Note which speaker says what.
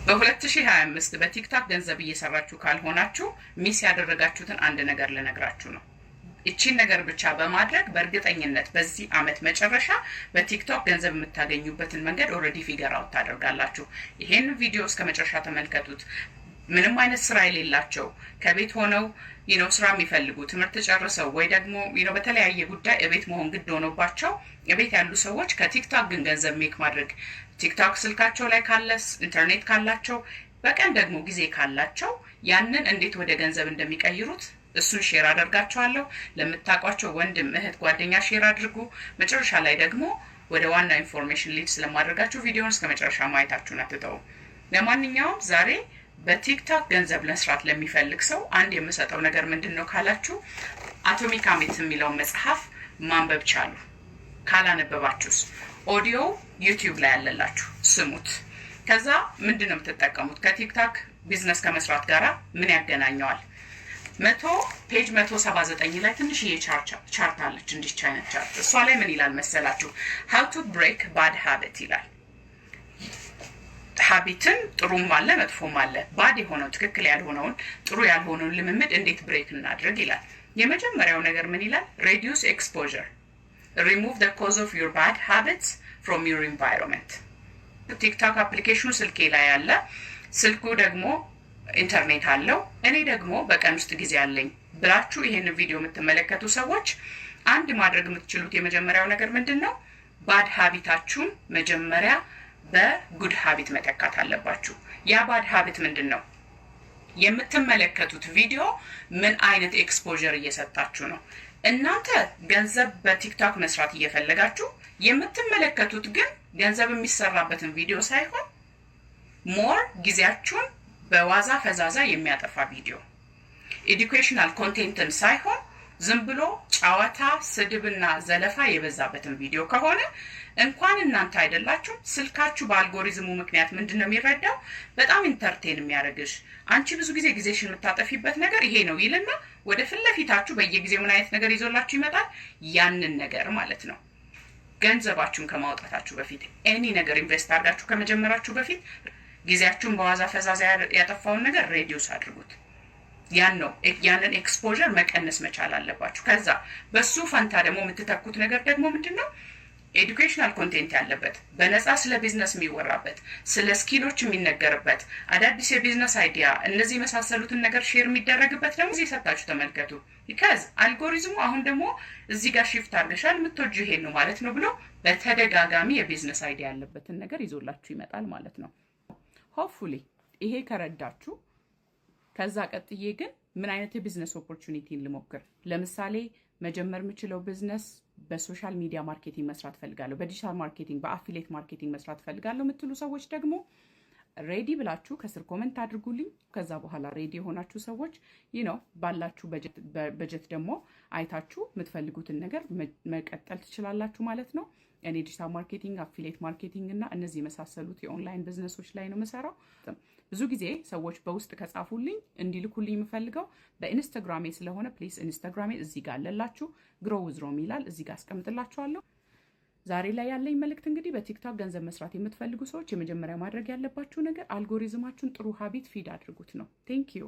Speaker 1: በ2025 በቲክቶክ ገንዘብ እየሰራችሁ ካልሆናችሁ ሚስ ያደረጋችሁትን አንድ ነገር ልነግራችሁ ነው። እቺን ነገር ብቻ በማድረግ በእርግጠኝነት በዚህ አመት መጨረሻ በቲክቶክ ገንዘብ የምታገኙበትን መንገድ ኦልሬዲ ፊገር አውት ታደርጋላችሁ። ይሄን ቪዲዮ እስከ መጨረሻ ተመልከቱት። ምንም አይነት ስራ የሌላቸው ከቤት ሆነው ስራ የሚፈልጉ ትምህርት ጨርሰው ወይ ደግሞ በተለያየ ጉዳይ እቤት መሆን ግድ ሆኖባቸው እቤት ያሉ ሰዎች ከቲክቶክ ግን ገንዘብ ሜክ ማድረግ ቲክቶክ ስልካቸው ላይ ካለስ ኢንተርኔት ካላቸው በቀን ደግሞ ጊዜ ካላቸው ያንን እንዴት ወደ ገንዘብ እንደሚቀይሩት እሱን ሼር አደርጋቸዋለሁ። ለምታውቋቸው ወንድም እህት ጓደኛ ሼር አድርጉ። መጨረሻ ላይ ደግሞ ወደ ዋና ኢንፎርሜሽን ሊድ ስለማድረጋችሁ ቪዲዮውን እስከ መጨረሻ ማየታችሁን አትተው። ለማንኛውም ዛሬ በቲክቶክ ገንዘብ ለመስራት ለሚፈልግ ሰው አንድ የምሰጠው ነገር ምንድነው ካላችሁ አቶሚክ ሃቢትስ የሚለውን መጽሐፍ ማንበብ ቻሉ። ካላነበባችሁስ ኦዲዮ ዩቲዩብ ላይ ያለላችሁ ስሙት። ከዛ ምንድነው የምትጠቀሙት? ከቲክቶክ ቢዝነስ ከመስራት ጋራ ምን ያገናኘዋል? ፔጅ 179 ላይ ትንሽዬ ቻርት አለች፣ እንዲች አይነት ቻርት። እሷ ላይ ምን ይላል መሰላችሁ? how to break bad habit ይላል። ሀቢትን ጥሩም አለ መጥፎም አለ። ባድ የሆነው ትክክል ያልሆነውን ጥሩ ያልሆነውን ልምምድ እንዴት ብሬክ እናድርግ ይላል። የመጀመሪያው ነገር ምን ይላል? reduce exposure, remove the cause of your bad habits from your environment። ቲክቶክ አፕሊኬሽኑ ስልኬ ላይ አለ፣ ስልኩ ደግሞ ኢንተርኔት አለው። እኔ ደግሞ በቀን ውስጥ ጊዜ አለኝ ብላችሁ ይሄን ቪዲዮ የምትመለከቱ ሰዎች አንድ ማድረግ የምትችሉት የመጀመሪያው ነገር ምንድነው? ባድ ሀቢታችሁን መጀመሪያ በጉድ ሀቢት መተካት አለባችሁ። ያ ባድ ሀቢት ምንድነው? የምትመለከቱት ቪዲዮ ምን አይነት ኤክስፖዠር እየሰጣችሁ ነው? እናንተ ገንዘብ በቲክቶክ መስራት እየፈለጋችሁ የምትመለከቱት ግን ገንዘብ የሚሰራበትን ቪዲዮ ሳይሆን ሞር ጊዜያችሁን በዋዛ ፈዛዛ የሚያጠፋ ቪዲዮ ኤዱኬሽናል ኮንቴንትን ሳይሆን ዝም ብሎ ጨዋታ ስድብና ዘለፋ የበዛበትን ቪዲዮ ከሆነ እንኳን እናንተ አይደላችሁ ስልካችሁ በአልጎሪዝሙ ምክንያት ምንድነው የሚረዳው? በጣም ኢንተርቴን የሚያደርግሽ አንቺ ብዙ ጊዜ ጊዜሽን የምታጠፊበት ነገር ይሄ ነው ይልና ወደ ፊት ለፊታችሁ በየጊዜው ምን አይነት ነገር ይዞላችሁ ይመጣል? ያንን ነገር ማለት ነው። ገንዘባችሁን ከማውጣታችሁ በፊት ኤኒ ነገር ኢንቨስት አድርጋችሁ ከመጀመራችሁ በፊት ጊዜያችሁን በዋዛ ፈዛዛ ያጠፋውን ነገር ሬዲዩስ አድርጉት። ያንን ኤክስፖዠር መቀነስ መቻል አለባችሁ። ከዛ በሱ ፈንታ ደግሞ የምትተኩት ነገር ደግሞ ምንድነው? ኤዱኬሽናል ኮንቴንት ያለበት በነፃ ስለ ቢዝነስ የሚወራበት ስለ ስኪሎች የሚነገርበት አዳዲስ የቢዝነስ አይዲያ እነዚህ የመሳሰሉትን ነገር ሼር የሚደረግበት ደግሞ እዚህ ሰጣችሁ ተመልከቱ። ቢካዝ አልጎሪዝሙ አሁን ደግሞ እዚህ ጋር ሺፍት አድርገሻል የምትወጂው ይሄን ነው ማለት ነው ብሎ በተደጋጋሚ የቢዝነስ አይዲያ ያለበትን ነገር ይዞላችሁ ይመጣል ማለት ነው። ሆፕፉሊ ይሄ ከረዳችሁ ከዛ ቀጥዬ ግን ምን አይነት የቢዝነስ ኦፖርቹኒቲን ልሞክር? ለምሳሌ መጀመር የምችለው ቢዝነስ በሶሻል ሚዲያ ማርኬቲንግ መስራት ፈልጋለሁ፣ በዲጂታል ማርኬቲንግ፣ በአፊሊየት ማርኬቲንግ መስራት ፈልጋለሁ የምትሉ ሰዎች ደግሞ ሬዲ ብላችሁ ከስር ኮሜንት አድርጉልኝ። ከዛ በኋላ ሬዲ የሆናችሁ ሰዎች ባላችሁ በጀት ደግሞ አይታችሁ የምትፈልጉትን ነገር መቀጠል ትችላላችሁ ማለት ነው። እኔ ዲጂታል ማርኬቲንግ፣ አፊሊየት ማርኬቲንግ እና እነዚህ የመሳሰሉት የኦንላይን ቢዝነሶች ላይ ነው የምሰራው። ብዙ ጊዜ ሰዎች በውስጥ ከጻፉልኝ እንዲልኩልኝ የምፈልገው በኢንስታግራሜ ስለሆነ ፕሊዝ ኢንስታግራሜ እዚህ ጋር አለላችሁ፣ ግሮው ዊዝ ሮሚ ይላል፣ እዚህ ጋር አስቀምጥላችኋለሁ። ዛሬ ላይ ያለኝ መልእክት እንግዲህ በቲክቶክ ገንዘብ መስራት የምትፈልጉ ሰዎች የመጀመሪያ ማድረግ ያለባችሁ ነገር አልጎሪዝማችሁን ጥሩ ሀቢት ፊድ አድርጉት ነው። ቴንክ ዩ